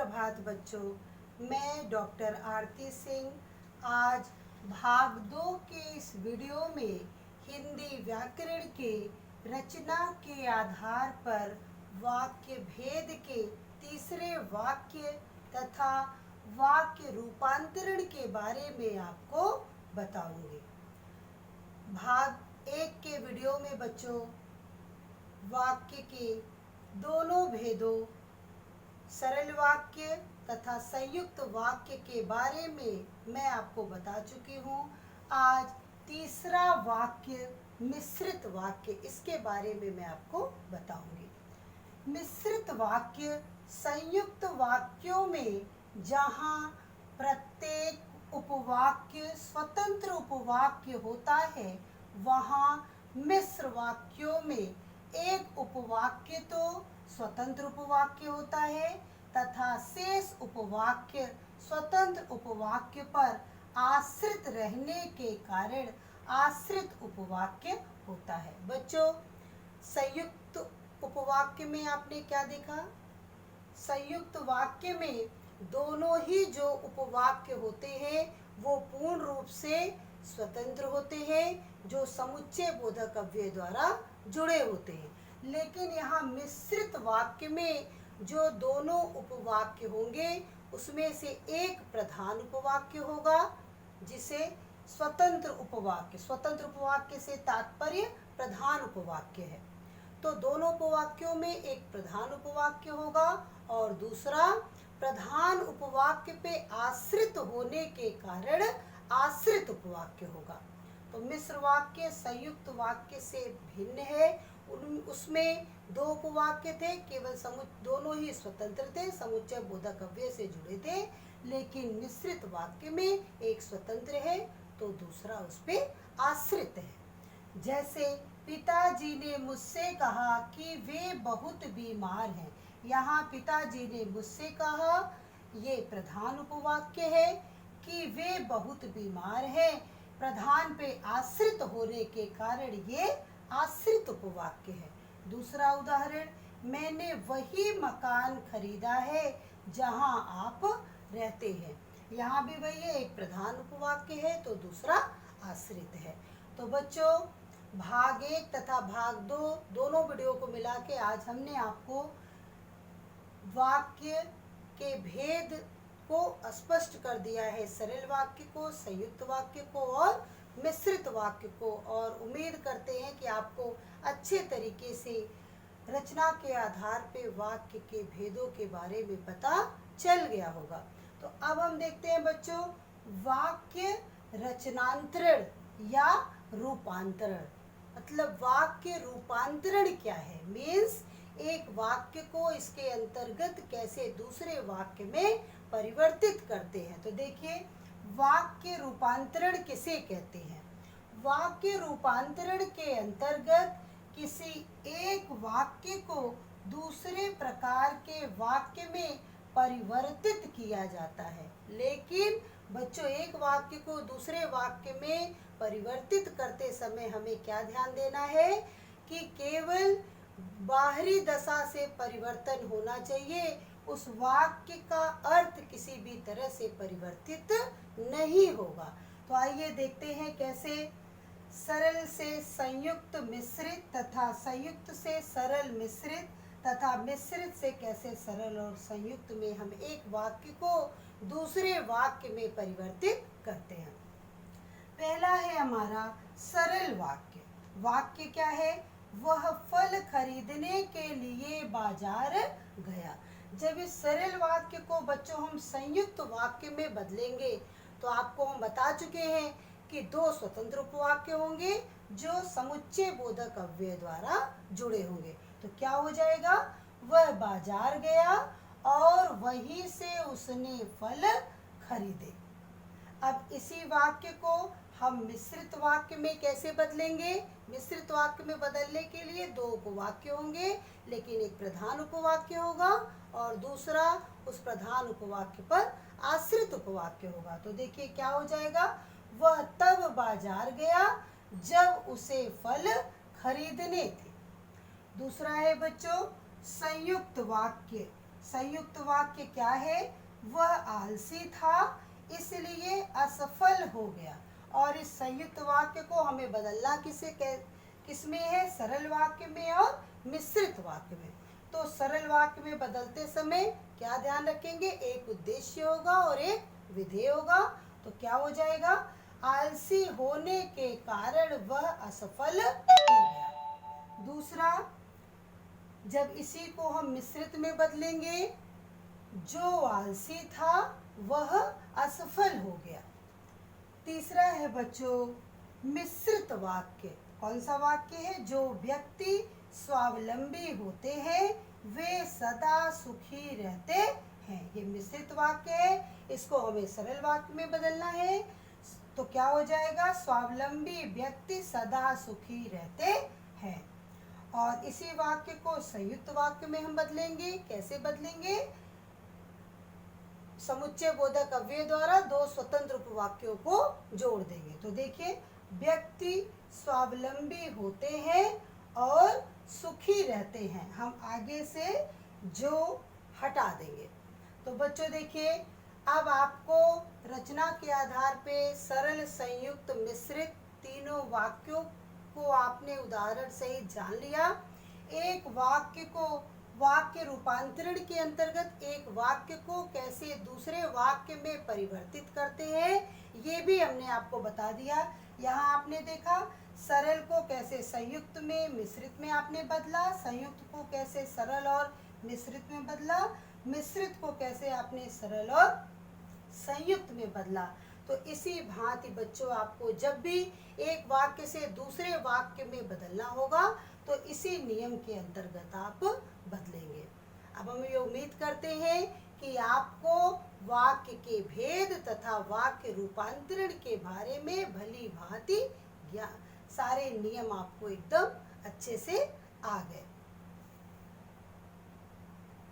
सुप्रभात बच्चों। मैं डॉक्टर आरती सिंह आज भाग 2 के इस वीडियो में हिंदी व्याकरण के रचना के आधार पर वाक्य भेद के तीसरे वाक्य तथा वाक्य रूपांतरण के बारे में आपको बताऊंगी। भाग 1 के वीडियो में बच्चों वाक्य के दोनों भेदों सरल वाक्य तथा संयुक्त वाक्य के बारे में मैं आपको बता चुकी हूँ। आज तीसरा वाक्य मिश्रित वाक्य, इसके बारे में मैं आपको बताऊंगी। मिश्रित वाक्य संयुक्त वाक्यों में जहाँ प्रत्येक उपवाक्य स्वतंत्र उपवाक्य होता है, वहाँ मिश्र वाक्यों में एक उपवाक्य तो स्वतंत्र उपवाक्य होता है तथा शेष उपवाक्य स्वतंत्र उपवाक्य पर आश्रित रहने के कारण आश्रित उपवाक्य होता है। बच्चों, संयुक्त उपवाक्य में आपने क्या देखा? संयुक्त वाक्य में दोनों ही जो उपवाक्य होते हैं वो पूर्ण रूप से स्वतंत्र होते हैं, जो समुच्चय बोधक अव्यय द्वारा जुड़े होते हैं। लेकिन यहाँ मिश्रित वाक्य में जो दोनों उपवाक्य होंगे उसमें से एक प्रधान उपवाक्य होगा जिसे स्वतंत्र उपवाक्य से तात्पर्य प्रधान उपवाक्य है। तो दोनों उपवाक्यों में एक प्रधान उपवाक्य होगा और दूसरा प्रधान उपवाक्य पे आश्रित होने के कारण आश्रित उपवाक्य होगा। तो मिश्र वाक्य संयुक्त वाक्य से भिन्न है। उसमें दो उपवाक्य थे, केवल दोनों ही स्वतंत्र थे, समुच्चय बोधक अव्यय से जुड़े थे। लेकिन मिश्रित वाक्य में एक स्वतंत्र है तो दूसरा उस पे आश्रित है। जैसे पिताजी ने मुझसे कहा कि वे बहुत बीमार हैं। यहाँ पिताजी ने मुझसे कहा, ये प्रधान उपवाक्य है कि वे बहुत बीमार हैं। प्रधान पे आश्रित होने के कारण ये आश्रित उपवाक्य है। दूसरा उदाहरण, मैंने वही मकान खरीदा है जहां आप रहते हैं। यहाँ भी वही है, एक प्रधान उपवाक्य है तो दूसरा आश्रित है। तो बच्चों, भाग 1 तथा भाग 2 दोनों वीडियो को मिला के आज हमने आपको वाक्य के भेद को स्पष्ट कर दिया है, सरल वाक्य को, संयुक्त वाक्य को और मिश्रित वाक्य को। और उम्मीद करते हैं कि आपको अच्छे तरीके से रचना के आधार पे वाक्य के भेदों के बारे में पता चल गया होगा। तो अब हम देखते हैं बच्चों वाक्य रचनांतरण या रूपांतरण। मतलब वाक्य रूपांतरण क्या है? मीन्स एक वाक्य को इसके अंतर्गत कैसे दूसरे वाक्य में परिवर्तित करते हैं। तो देखिए, वाक्य रूपांतरण किसे कहते हैं? वाक्य रूपांतरण के अंतर्गत किसी एक वाक्य को दूसरे प्रकार के वाक्य में परिवर्तित किया जाता है। लेकिन बच्चों, एक वाक्य को दूसरे वाक्य में परिवर्तित करते समय हमें क्या ध्यान देना है कि केवल बाहरी दशा से परिवर्तन होना चाहिए, उस वाक्य का अर्थ किसी भी तरह से परिवर्तित नहीं होगा। तो आइए देखते हैं कैसे सरल से संयुक्त मिश्रित तथा संयुक्त से सरल मिश्रित तथा मिश्रित से कैसे सरल और संयुक्त में हम एक वाक्य को दूसरे वाक्य में परिवर्तित करते हैं। पहला है हमारा सरल वाक्य। वाक्य क्या है? वह फल खरीदने के लिए बाजार गया। जब इस सरल वाक्य को बच्चों हम संयुक्त वाक्य में बदलेंगे तो आपको हम बता चुके हैं कि दो स्वतंत्र उपवाक्य होंगे जो समुच्चय बोधक अव्यय द्वारा जुड़े होंगे। तो क्या हो जाएगा? वह बाजार गया और वहीं से उसने फल खरीदे। अब इसी वाक्य को हम मिश्रित वाक्य में कैसे बदलेंगे? मिश्रित वाक्य में बदलने के लिए दो उपवाक्य होंगे, लेकिन एक प्रधान उपवाक्य होगा और दूसरा उस प्रधान उपवाक्य पर आश्रित उपवाक्य होगा। तो देखिए क्या हो जाएगा? वह तब बाजार गया जब उसे फल खरीदने थे। दूसरा है बच्चों संयुक्त वाक्य। संयुक्त वाक्य क्या है? वह आलसी था इसलिए असफल हो गया। और इस संयुक्त वाक्य को हमें बदलना किसमें है? सरल वाक्य में और मिश्रित वाक्य में। तो सरल वाक्य में बदलते समय क्या ध्यान रखेंगे? एक उद्देश्य होगा और एक विधेय होगा। तो क्या हो जाएगा? आलसी होने के कारण वह असफल हो गया। दूसरा, जब इसी को हम मिश्रित में बदलेंगे, जो आलसी था वह असफल हो गया। तीसरा है बच्चों मिश्रित वाक्य। कौन सा वाक्य है? जो व्यक्ति स्वावलंबी होते हैं वे सदा सुखी रहते हैं। ये मिश्रित वाक्य है, इसको हमें सरल वाक्य में बदलना है। तो क्या हो जाएगा? स्वावलंबी व्यक्ति सदा सुखी रहते हैं। और इसी वाक्य को संयुक्त वाक्य में हम बदलेंगे। कैसे बदलेंगे? समुच्चय बोधक अव्यय द्वारा दो स्वतंत्र उपवाक्यों को जोड़ देंगे। तो देखिए, व्यक्ति स्वावलंबी होते हैं और सुखी रहते हैं, हम आगे से जो हटा देंगे। तो बच्चों देखिए, अब आपको रचना के आधार पे सरल, संयुक्त, मिश्रित तीनों वाक्यों को आपने उदाहरण सहित जान लिया। एक वाक्य को वाक्य रूपांतरण के अंतर्गत एक वाक्य को कैसे दूसरे वाक्य में परिवर्तित करते हैं, ये भी हमने आपको बता दिया। यहाँ आपने देखा सरल को कैसे संयुक्त में, मिश्रित में आपने बदला, संयुक्त को कैसे सरल और मिश्रित में बदला, मिश्रित को कैसे आपने सरल और संयुक्त में बदला। तो इसी भांति बच्चों आपको जब भी एक वाक्य से दूसरे वाक्य में बदलना होगा तो इसी नियम के अंतर्गत आप बदलेंगे। अब हम ये उम्मीद करते हैं कि आपको वाक्य के भेद तथा वाक्य रूपांतरण के बारे में भली भांति सारे नियम आपको एकदम अच्छे से आ गए।